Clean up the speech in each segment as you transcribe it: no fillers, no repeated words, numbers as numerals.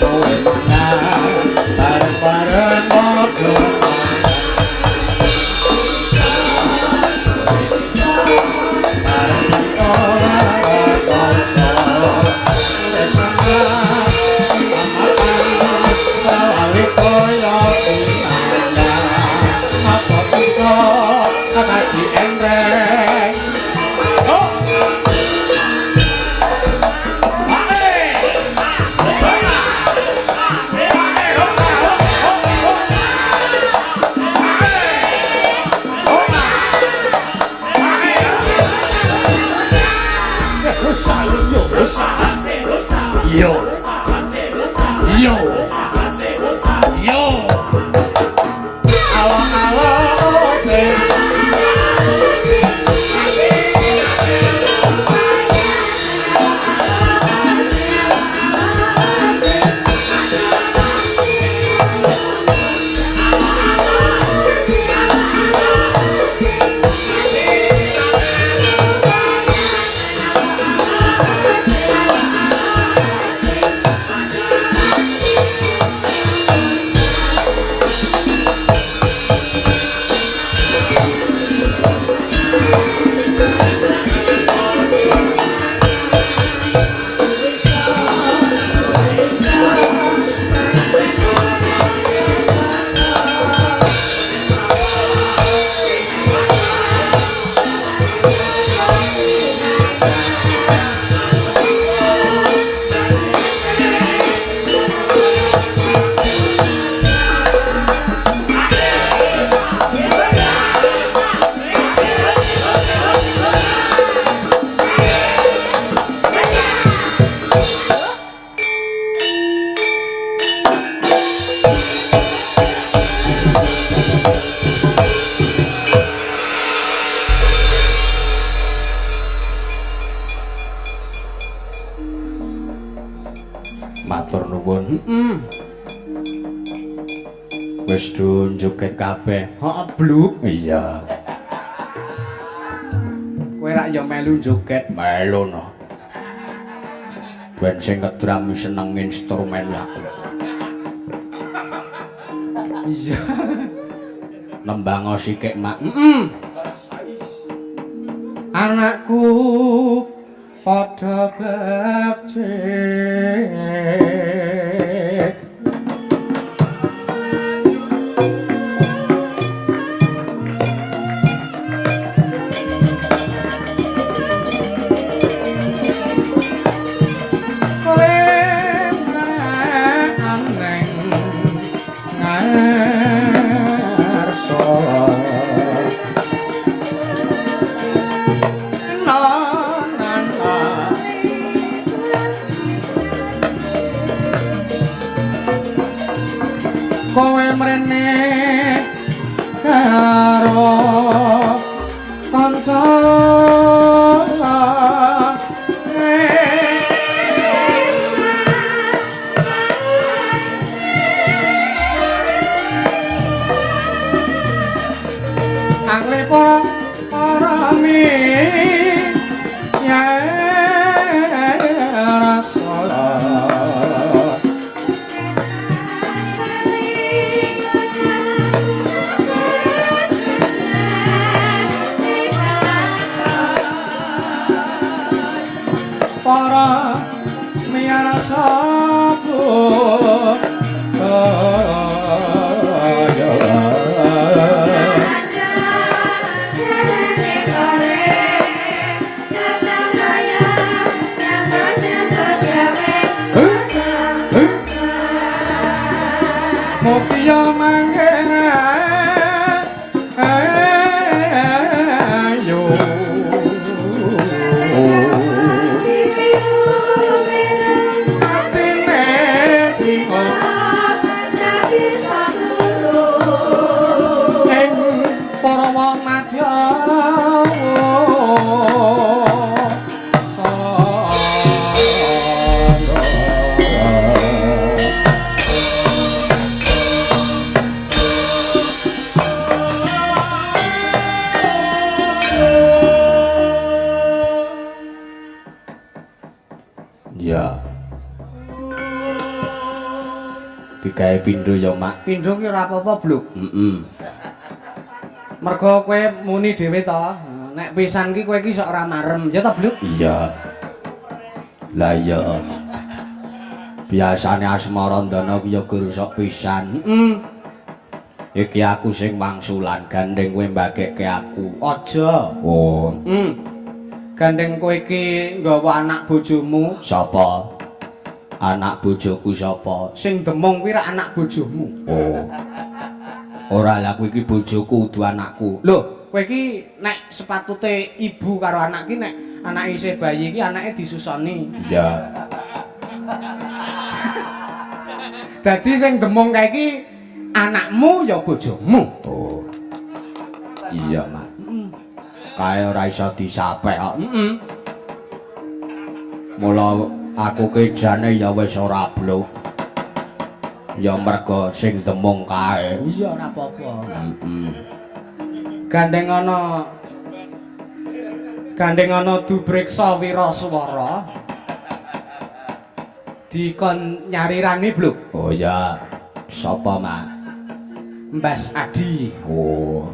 kowe mangan bareng-bareng padha Yo, yo, yo, alo, alo, sing. Matur nuwun. Wis joget kabeh. Heeh, bluk. Iya. Kowe rak ya melu joget, melu no. Ben sing ngedrami seneng instrumen aku. Iya. Nembang sikik mak. Anakku padha bekti kowe mrene karo kanca angle para mi ya para miara sabu Mokyo mangena ayo para wong madya ya digawe pindho ya mak. Pindho ki ora apa-apa bluk. Mergo kowe muni dhewe to, nek pisan ki kowe ki sok ora marem, ya to bluk? Iya. Lah iya. Biasane Asmarandana ki ya guru sok pisan. Iki aku sing wangsulan gandeng kowe mbagekke aku. Aja. Oh. Gandeng kowe iki nggawa anak bojomu. Sapa? Anak bojoku sapa? Sing demung kuwi rak anak bojomu. Oh. Ora lah kowe iki bojoku udu anakku. Lho, kowe iki nek sepatute ibu karo anak ki nek anake isih bayi iki anake disusoni. Iya. Dadi sing demung kae iki anakmu ya bojomu. Oh. Iya, Mak. Kae ora iso disapek kok. Mula aku ki jane ya wis ora bluk. Ya mergo sing demung kae. Iya ora apa-apa. Gandeng ana Dubreksa Wiraswara. Dikon nyarirani bluk. Oh ya. Sapa, Mak? Mbas Adi. Oh.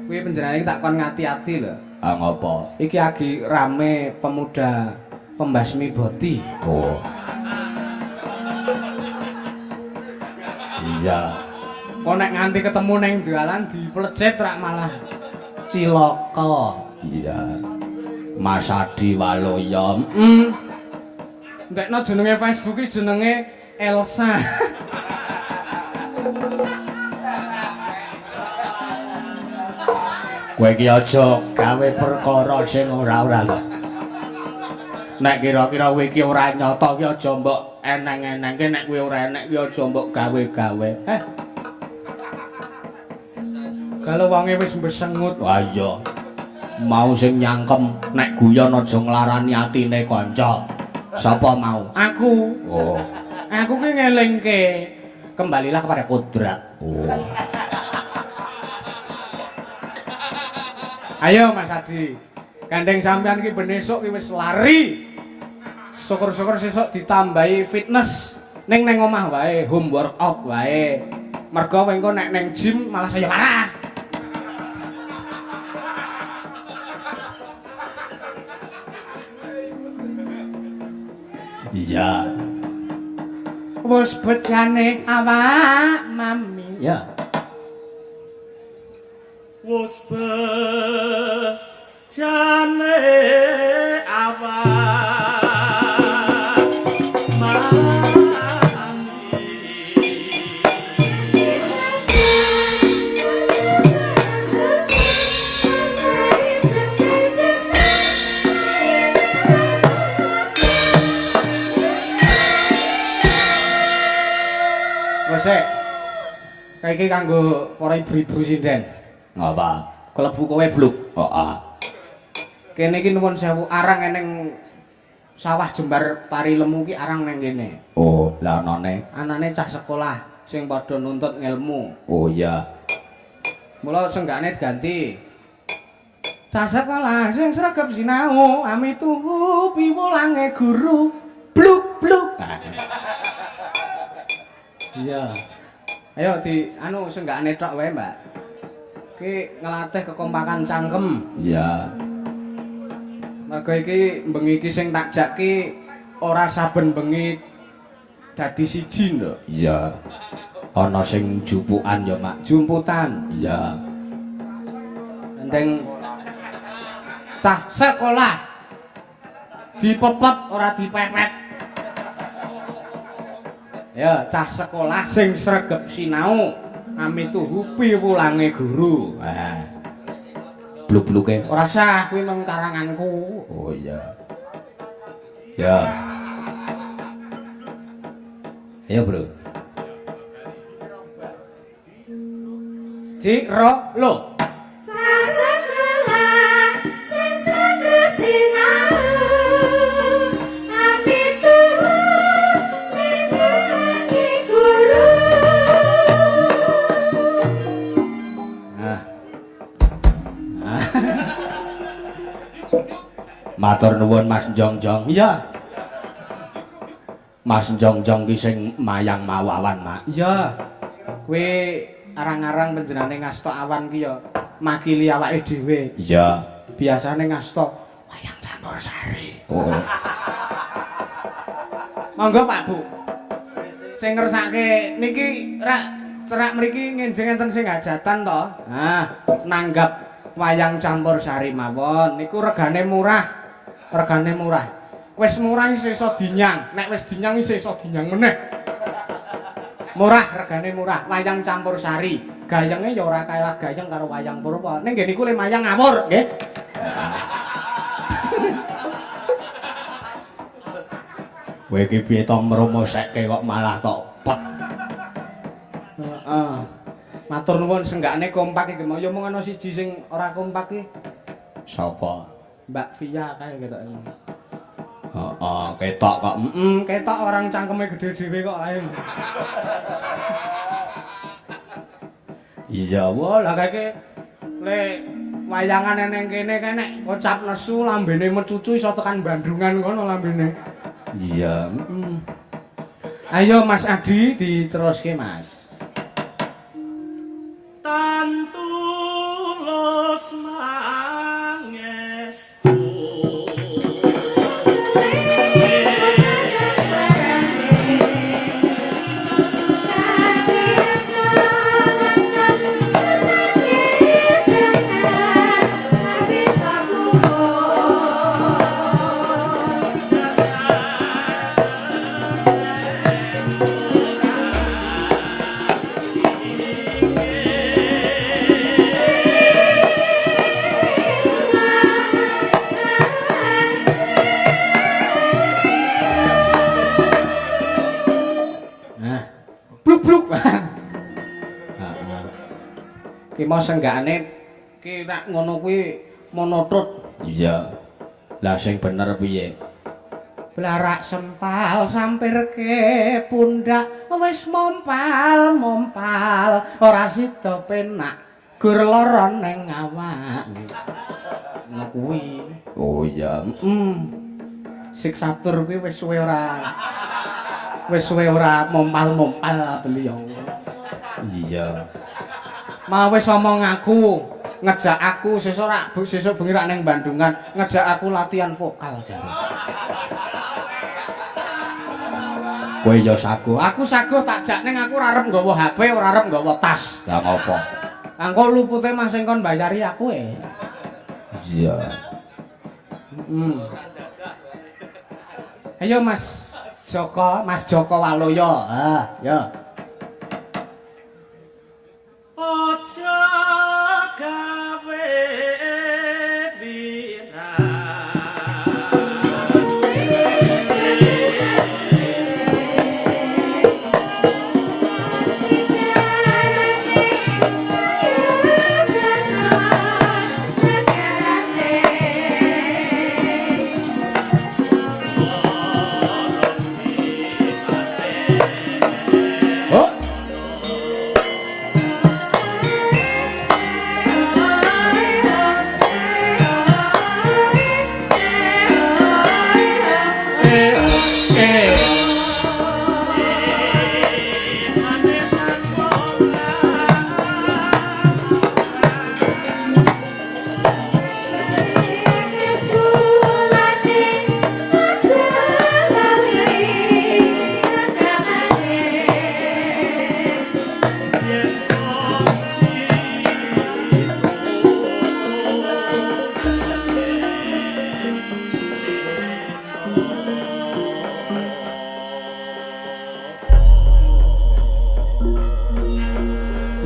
Kuwi panjenengane tak kon ngati-ati lho. Ah ngopo? Iki lagi rame pemuda pembasmi boti. Oh. Iya. Kok nek nganti ketemu ning dalan diplecet rak malah cilaka. Iya. Mas Adi Waloya. Ndekno jenenge Facebook iki jenenge Elsa. Kowe iki aja gawe perkara sing ora-ora to. Nek kira-kira kowe iki ora nyata ki aja mbok eneng-enengke, nek kowe ora enek ki aja mbok gawe-gawe. Kalau wonge wis mbesengut. Wah iya. Mau sing nyangkem nek guyon aja nglarani atine kanca. Sapa mau? Aku. Oh. Aku ki ngelingke kembalilah kepada kodrat. Oh. Ayo Mas Adi. Gandeng sampean ki ben esuk ki wis lari. Syukur-syukur sesuk ditambahi fitness ning omah wae, home workout wae. Mergo engko nek ning gym malah saya marah. Iya. Wes bejane awak mami. Ya. Wes bejane awak mami. Wes iki kanggo para ibu-ibu sinden. Ngapa? Klebu kowe bluk. Heeh. Kene iki nuwun sewu arang eneng sawah jembar pari lemu ki arang nang kene. Oh, lah anane. Anane cah sekolah sing padha nuntut ngelmu. Oh iya. Mula senggane diganti. Cah sekolah sing sregep sinau, amituhu piwulange guru. Bluk. Iya. Ayo di anu senggane tok wae, Mbak. Ki ngelatih kekompakan cangkem. Iya. Mergo iki bengi iki sing tak jakke ora saben bengi dadi siji lho. Iya. Ana sing jupukan ya, Mak. Jumputan. Iya. Ndeng cah sekolah dipepet ora dipepet. Ya, cah sekolah sing sregep sinau amituhu piwulange guru. Wah. Bluk-bluke. Ora sah kuwi mung karanganku. Oh iya. Ya. Ayo, Bro. Cik ro lho. Cah sekolah sing sregep sinau amituhu piwulange guru. Matur nuwun Mas Jongjong. Iya. Mas Jongjong ki sing mayang mawawan, Mak. Iya. Kowe arang-arang panjenengane ngasta awan ki ya makili awake dhewe. Iya. Biasane ngasta wayang campursari. Oh. Monggo Pak Bu. Sing ngersake niki rak cerak mriki ngenjing enten sing hajatan to. Nah, nanggap wayang campursari mawon. Niku regane murah. Regane murah. Wis murah isih iso dinyang. Nek wis dinyang isih iso dinyang meneh. Murah, regane murah. Wayang campursari. Gayenge ya ora kalah gayeng karo wayang purwa. Ning nggih niku le wayang ngawur, nggih. Kowe iki piye to mrumusake kok malah tok pet. Heeh. Matur nuwun senggakne kompak iki ya mung ana siji sing ora kompak iki. Sapa? Mbak Via kae ketok. Heeh, ketok kok. Ketok orang cangkeme gede dhewe kok ae. Iya, Wah, lah kake le wayangan ning kene kae nek kocap nesu lambene mecucu iso tekan Bandungan kono lambene. iya. Ayo Mas Adi diteruske, Mas. Tantulus manges Bluk-bluk. Ki mau senggakane ki nek ngono kuwi monotut. Iya. Lah sing bener piye? Blarak sempal sampirke pundak wis mompal ora sida penak gur lara ning awak. Ngono kuwi. Oh iya. Siksatur kuwi wis suwe ora mompal-mompal beliau. Iya. Mau wis omong aku, ngejak aku sesuk bengi rak ning Bandungan, ngejak aku latihan vokal jare. Kowe ya sago. Aku saguh tak jak ning aku ora arep nggawa HP, ora arep nggawa tas. Lah ngopo? Angko lupute Mas sing kon bayari aku Iya. Ayo Mas Joko Waloyo. Ya. Ojo gawe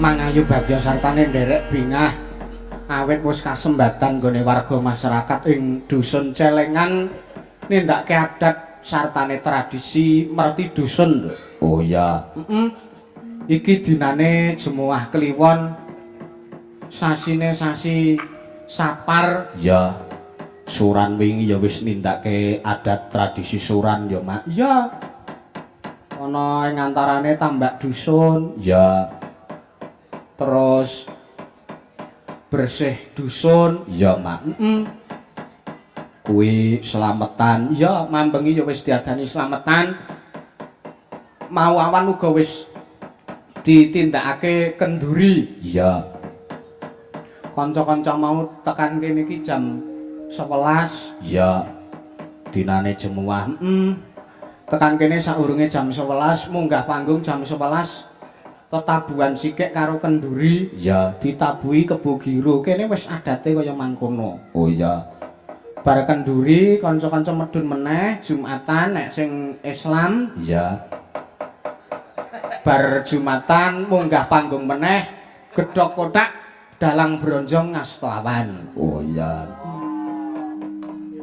Mangayu Bagya sartane nderek bingah awit wis kasembatan nggone warga masyarakat ing dusun Celengan nindakake adat sartane tradisi merti dusun. Oh ya. Iki dinane Jemuah Kliwon sasine sasi Sapar. Ya. Suran wingi ya wis nindakake adat tradisi suran ya, Mak. Iya. Ana ing antarane tambak dusun. Ya. Terus bersih dusun. Ya, Mak. Kuwi slametan. Iya, mambengi ya wis diadani slametan. mau awan uga wis ditindakake kenduri. Iya. Kanca-kanca mau tekan kene iki jam 11. Iya. Dinane jemuah. Tekan kene saurunge jam 11, munggah panggung jam 11. Tetabuhan sikik karo kenduri. Iya. Ditabuhi kebo giro. Kene wis adate kaya mangkono. Oh iya. Bar kenduri kanca-kanca medun meneh Jumatan nek sing Islam. Iya. Bar Jumatan munggah panggung meneh gedhok kotak dalang bronjong ngasta awan. Oh iya.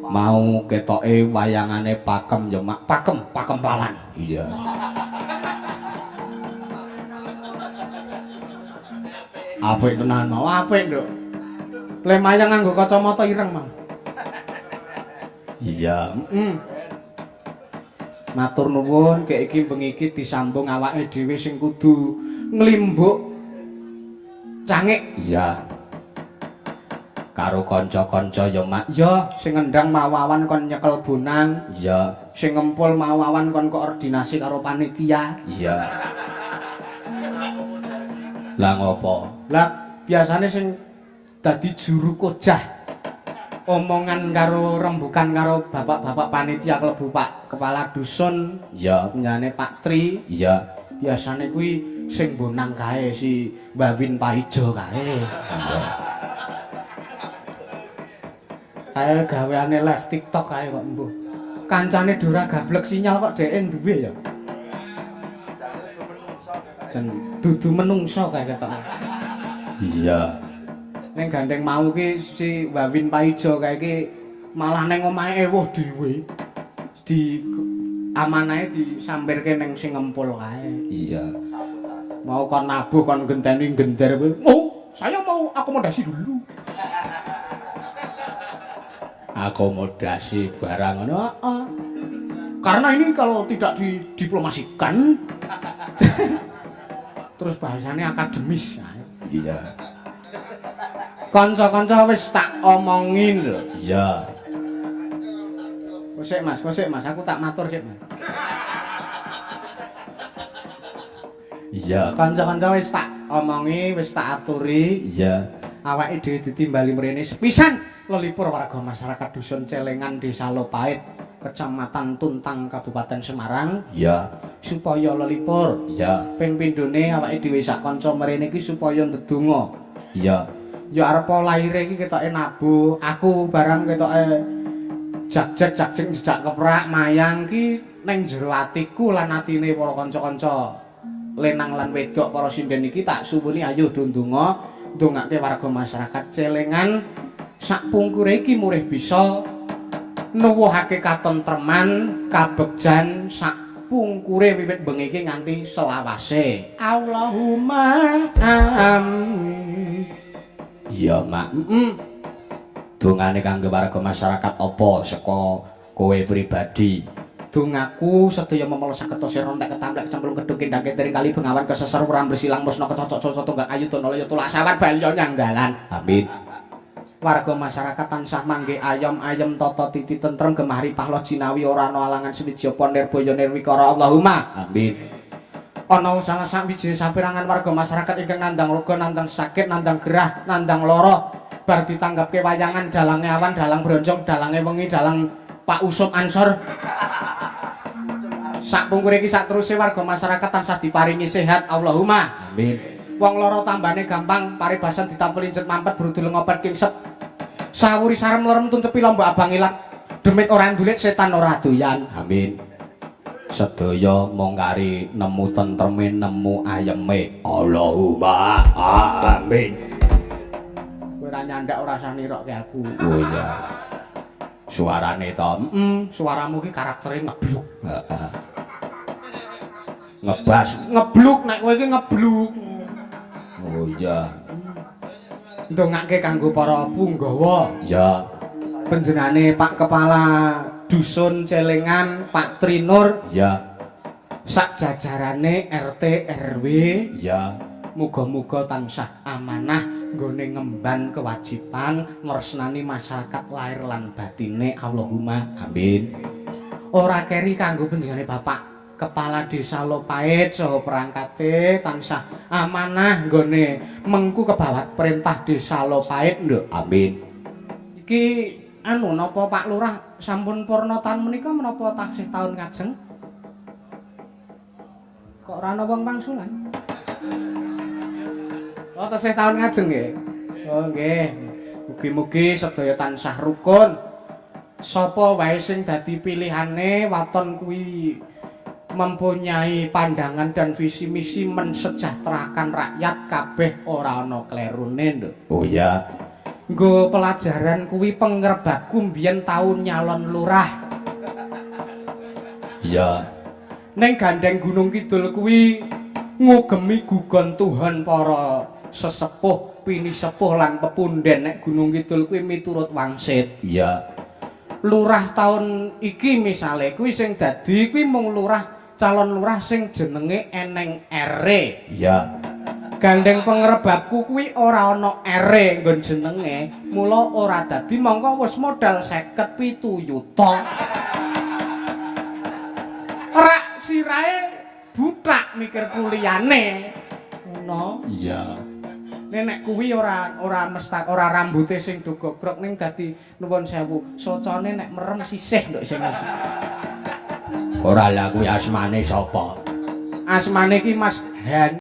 Mau ketoke wayangane pakem ya mak pakem palan. Iya. Apik tenan mau apik, Nduk. Le mayang nganggo kacamata ireng, Mang. Iya. Matur nuwun, kek iki bengi iki disambung awake dhewe sing kudu nglimbuk cangik. Iya. Karo kanca-kanca ya mak. Ya, sing ngendang mawawan kon nyekel bonang. Iya. Sing ngempul mawawan kon koordinasi karo panitia. Iya. Lah ngopo? Lah biasane sing dadi juru kojah omongan karo rembukan karo bapak-bapak panitia klebu Pak Kepala Dusun, Iya. nyane Pak Tri. Iya. Biasane kuwi sing bonang kae si Mbak Win Paijo kae. Kae gaweane live TikTok kae kok mbuh. Kancane Dora gablek sinyal kok dhek duwe ya. Jan dudu menungso kae ketok. Iya. Ning gandeng mau ki si Mbak Win Paijo kae ki malah ning omahe ewuh dhewe. Di amanahe disampirke ning sing ngempul kae. Iya. Mau kon nabuh kon genteni gender kowe. Oh, saya mau akomodasi dulu. Akomodasi barang ngono. Karena ini kalau tidak didiplomasikan terus bahasanya akademis. Iya. Kanca-kanca wis tak omongin lho. Iya. Kosek Mas, aku tak matur sik, Mas. Iya. Kanca-kanca wis tak omongi, wis tak aturi. Iya. Awake dhewe ditimbali mrene sepisan lelipur warga masyarakat Dusun Celengan Desa Lopait, Kecamatan Tuntang, Kabupaten Semarang. Iya. Supaya lelipur. Iya. Ping pindhone awake dhewe sak kanca mrene iki supaya ndedonga. Iya. Ya arep laire iki ketoke nabuh, aku barang ketoke jagjek jejak keprak mayang ki ning jero atiku lan atine para kanca-kanca lenang lan wedok para sinden iki tak suwuni ayo ndonga ndongake warga masyarakat Celengan sak pungkure iki murih bisa nuwuhake katentreman kabegjan sak pungkure wiwit bengi iki nganti selawase. Allahumma amin. Iya, Mak. Dongane kanggo warga masyarakat apa saka kowe pribadi? Dongaku sedaya memala saketo sira entek ketamplek cemplung keduk kendhake dari kali bengawan keseser urang bersilang musna kecocok coco tunggal ayu donala tulak sawan balya nyanggalan. Amin. Warga masyarakat tansah mangke ayem-ayem tata titi tentrem gemah ripah jinawi ora ana alangan swiji apa nirbaya nirwikara Allahumma. Amin. Ana salah sawijine saperangan warga masyarakat ingkang nandang raga, nandang sakit, nandang gerah, nandang lara bar ditanggapke wayangan dalange awan, dalang bronjong, dalange wengi, dalang Pak Usop Ansor. Sak pungkure iki sateruse warga masyarakat tansah diparingi sehat Allahumma. Amin. Wong lara tambane gampang, paribasan ditampel incet mampet brudul ngopet kingsep. Sawuri sarem lerem tuncepi lomba abang ilat. Demit ora ndulit setan ora doyan. Amin. Sedaya mong kari nemu tentreme nemu ayeme. Allahumma amin. Kowe ora nyandak ora usah nirokke aku. Oh iya. Suarane to. Suaramu ki karaktere ngebluk. Heeh. Ngebas. Ngebluk nek kowe iki ngebluk. Oh iya. Ndongake kanggo para punggawa. Ya. Panjenengane Pak Kepala Dusun Celengan, Pak Trinur. Ya. Sak jajarane RT RW. Ya. Muga-muga tansah amanah nggone ngemban kewajiban ngresnani masyarakat lahir lan batine Allahumma Amin. ora keri kanggo panjenengane Bapak Kepala Desa Lopait saha perangkate tansah amanah nggone mengku kebawat perintah Desa Lopait, Nduk. Amin. Iki anu napa Pak Lurah sampun purna taun menika menapa taksih taun ngajeng? Kok ora ana wong pangsulan? Oh, taksih taun ngajeng nggih. Oh, nggih. Mugi-mugi sedaya tansah rukun. Sapa wae sing dadi pilihane waton kuwi mempunyai pandangan dan visi misi mensejahterakan rakyat kabeh ora ana klerune, Nduk. Oh ya. Nggo pelajaran kuwi pengrebabku mbiyen taun nyalon lurah. Iya. Ning gandeng Gunung Kidul kuwi ngugemi gugon Tuhan para sesepuh, pinisepuh lan pepunden nek Gunung Kidul kuwi miturut wangsit. Iya. Lurah taun iki misale kuwi sing dadi kuwi mung lurah calon lurah sing jenenge eneng ere. Iya. Gandeng pengrebabku kuwi ora ana ere nggon jenenge, mula ora dadi mongko wis modal 57 yuta. Rak sirahe butak mikir kuliyane. Ngono. Iya. Nek kuwi ora rambute sing dogogrok ning dadi nuwun sewu, socone nek merem sisih nduk sing wis. Ora lah kuwi asmane sapa? Asmane ki Mas Han